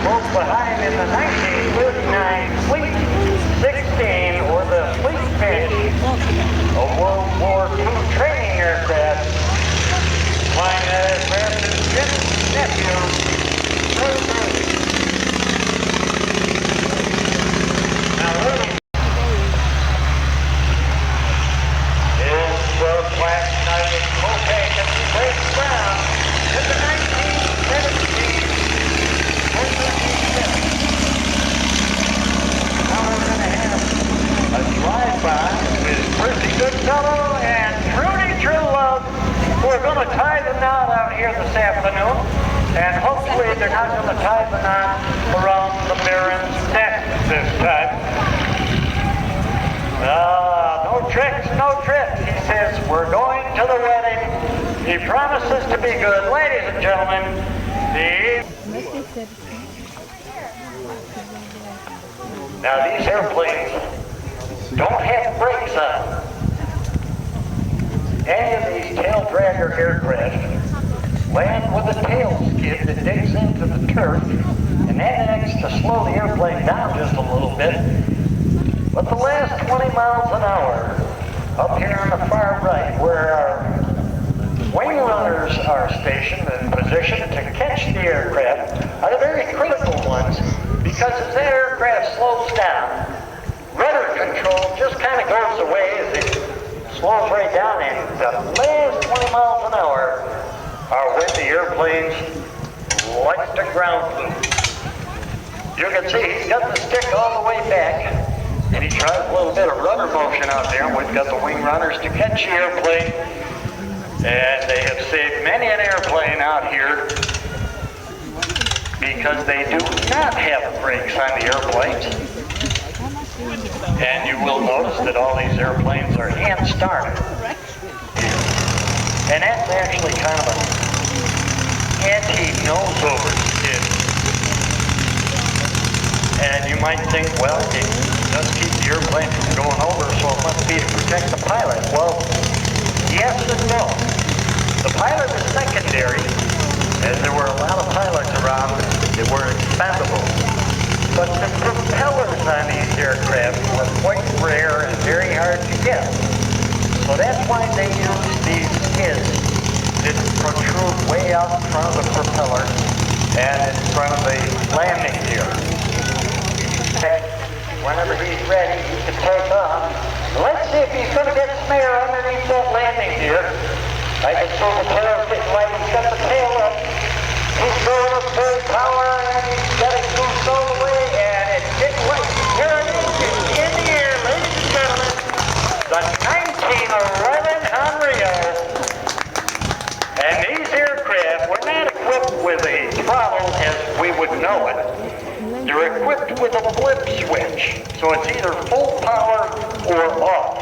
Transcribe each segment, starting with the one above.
spoke behind in the 1939 Fleet 16, or the Fleet Fish, a World War II training aircraft. Flying that aircraft is Jim's nephew, Rudy. Now Rudy is the Black Knight of Copenhagen, breaks ground in the 1917 Now we're going to have a drive-by with Pretty Goodfellow and Trudy True Love, who are going to tie the knot out here this afternoon, and hopefully they're not going to tie the knot around the Baron's neck this time. No tricks, no tricks. He says, we're going to the wedding. He promises to be good. Ladies and gentlemen, now these airplanes don't have brakes on. Any of these tail dragger aircraft land with a tail skid that digs into the turf, and that acts to slow the airplane down just a little bit. But the last 20 miles an hour, up here on the far right, where our wing runners are stationed and positioned to catch the aircraft, are the very critical ones, because as that aircraft slows down, rudder control just kind of goes away as it slows right down, and the last 20 miles an hour are when the airplanes like to ground loop. You can see he's got the stick all the way back, and he tries a little bit of rudder motion out there, and we've got the wing runners to catch the airplane, and they have saved many an airplane out here because they do not have brakes on the airplanes. And you will notice that all these airplanes are hand started. And that's actually kind of an anti-nose over skid. And you might think, well, it does keep the airplane from going over, so it must be to protect the pilot. Well, yes and no. The pilot is secondary, as there were a lot of pilots around that were expendable. But the propellers on these aircraft were quite rare and very hard to get. So that's why they use these skids that protrude way out in front of the propeller and in front of the landing gear. Whenever he's ready, he can take off. Let's see if he's going to get snare underneath that landing gear. I can see the tail getting light. He's got the tail up. He's going up full power, and he's got it goose all the way, and it's getting light. Here it is. It's in the air, ladies and gentlemen. The 1911 Rio. And these aircraft were not equipped with a throttle as we would know it. They're equipped with a flip switch, so it's either full power or off.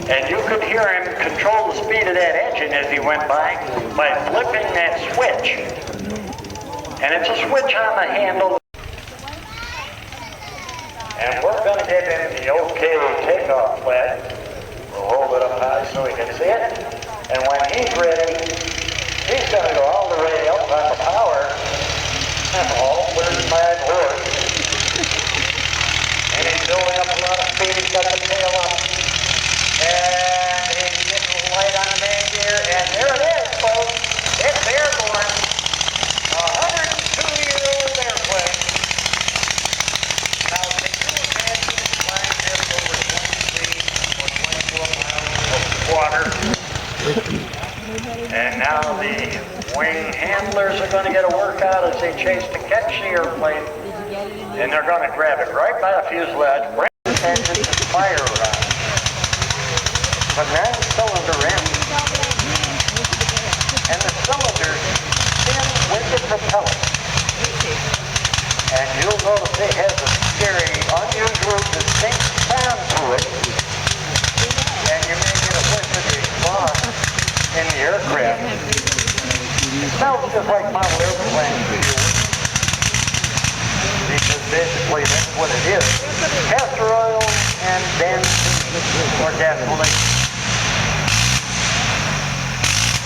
And you could hear him control the speed of that engine as he went by flipping that switch. And it's a switch on the handle. And we're going to give him the okay takeoff flag. We'll hold it up high so he can see it. And when he's ready, he's going to go all the way up on the power. All 35 horse. And he's building up a lot of speed. He's got the tail up. And he's getting light on the main gear. And there it is, folks. It's airborne. 102-year-old airplane. Now, can you imagine flying this over 23 or 24 miles of water? And now the wing handlers are going to get a workout as they chase to catch the airplane. And they're going to grab it right by the fuselage, bring the engine and fire around. The 9-cylinder engine. And the cylinders spin with the propeller. And you'll notice it has a very unusual, distinct sound to it. And you may get a whiff of the exhaust in the aircraft. It sounds just like model airplanes do. Because basically that's what it is. Castor oil and benzene or gasoline.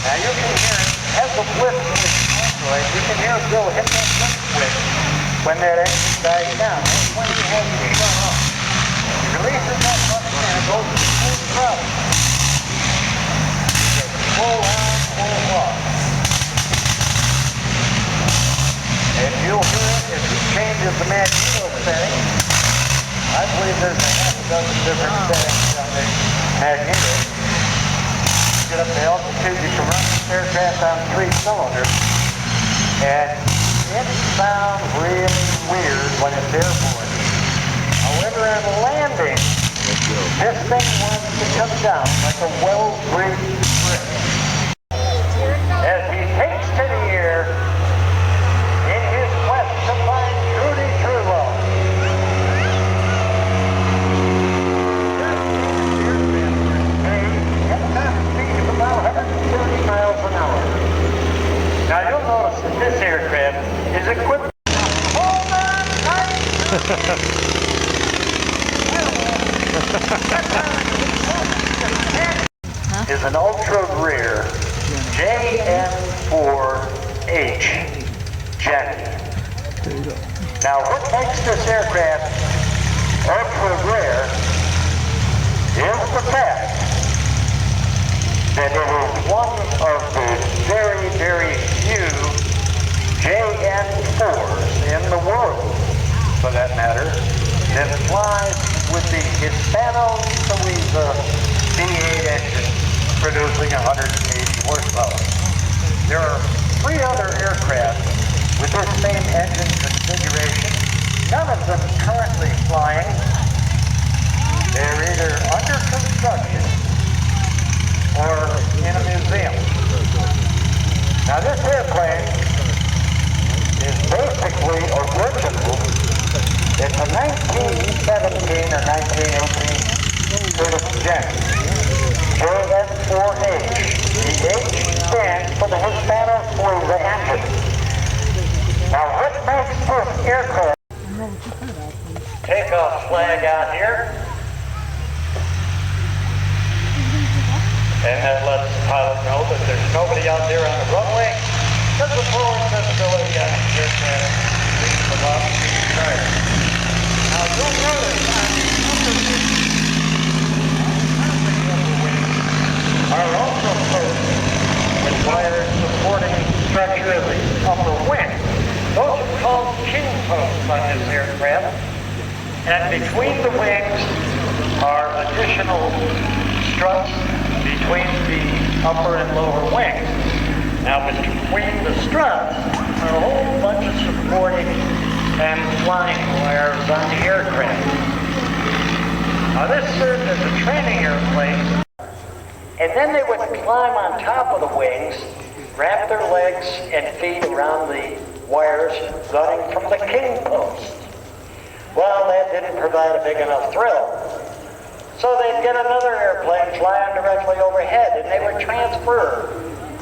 Now you can hear it as a flip switch Android. You can hear it go hit that flip switch when that engine dies down. That's when you have to shut off. He releases that button and it goes to the full throttle. You get full on, full off. And you'll hear it if he changes the magneto setting. I believe there's a half a dozen different settings on the magneto. Get up to altitude, you can run this aircraft on 3 cylinders. And it sounds really weird when it's airborne. However, at a landing, this thing wants to come down like a well-breathed brick. As he takes to the air in his quest to find Trudy Trudeau. Speed of about 130 miles an hour. Now you'll notice that this aircraft is equipped. Hold on tight! Is an ultra rare JN4H Jenny. Now what makes this aircraft ultra rare is the fact that it is one of the very, very few JN4s in the world, for that matter, that flies with the Hispano-Suiza V8 engine producing 180 horsepower. There are 3 other aircraft with this same engine configuration. None of them currently flying. They're either under construction or in a museum. Now this airplane is basically original. It's a 1917 or 1918 British jet. JN4H. The H stands for the Hispano-Suiza engine. Now what makes this aircraft? Takeoff flag out here. And that lets the pilot know that there's nobody out there on the runway. Because the forward visibility on the aircraft is about to be higher. Now you'll notice on the upper wings are also posted with wires supporting the structure of the upper wing. Those are called king posts on this aircraft. And between the wings are additional struts between the upper and lower wings. Now between the struts are a whole bunch of supporting and flying wires on the aircraft. Now this served as a training airplane, and then they would climb on top of the wings, wrap their legs and feet around the wires running from the king post. Well, that didn't provide a big enough thrill. So they'd get another airplane flying directly overhead, and they would transfer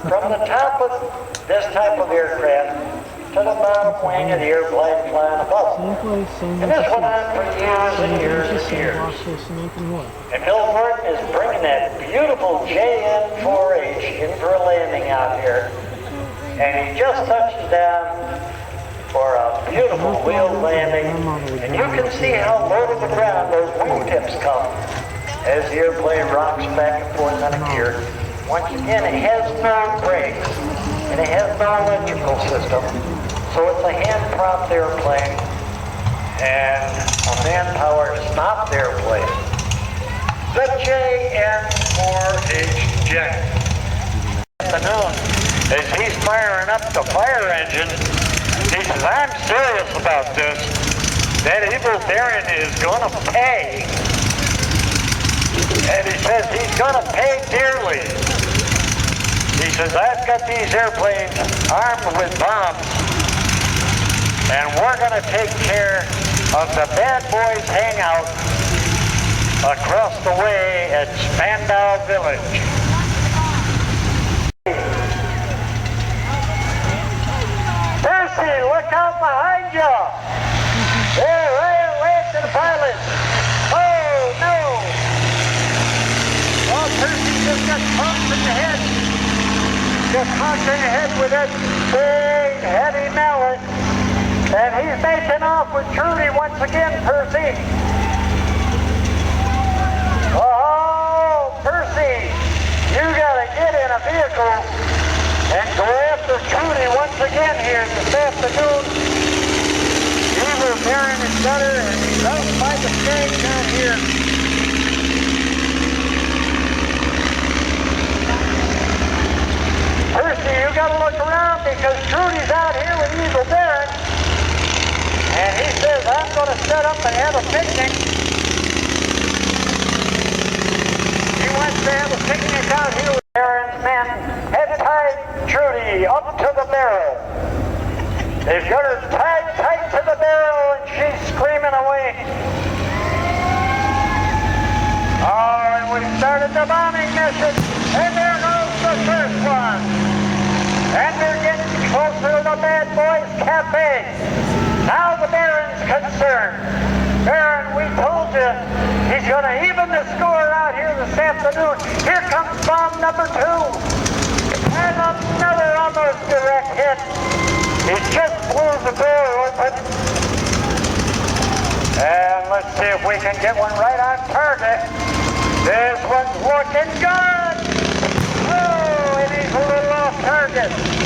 from the top of this type of aircraft to the bottom wing of the airplane flying above. And this went on for years and years and years. And Bill Morton is bringing that beautiful JN4H in for a landing out here, and he just touched down for a beautiful wheel landing, and you can see how low to the ground those wingtips come as the airplane rocks back and forth on a gear. Once again, it has no brakes, and it has no electrical system, so it's a hand-propped airplane and a manpower stopped airplane. The JN4H Jet. Afternoon, as he's firing up the fire engine, he says, I'm serious about this. That evil Darren is going to pay. And he says he's going to pay dearly. He says, I've got these airplanes armed with bombs, and we're going to take care of the bad boys hangout across the way at Spandau Village. Percy, look out behind you! There, right away to the pilot! Oh, no! Well, Percy just got pumped in the head. Just pumped in the head with that big, heavy mallet. And he's making off with Trudy once again, Percy. Oh, Percy, you gotta get in a vehicle and go after Trudy once again here this afternoon. Either Baron is better and he's out by the stag down here. Percy, you gotta look around because Trudy's out here with Eagle Baron. And he says, I'm gonna set up and have a picnic. He wants to have a picnic out here with Baron's men. Head tied Trudy up to the barrel. They've got her tied tight to the barrel and she's screaming away. Oh, and we started the bombing mission. And there goes the first one. And they're getting closer to the Bad Boys Cafe. Now the Baron's concerned. Baron, we told you he's going to even the score out here this afternoon. Here comes bomb number 2. And another almost direct hit. He just blew the door open. And let's see if we can get one right on target. This one's looking good. Oh, and he's a little off target.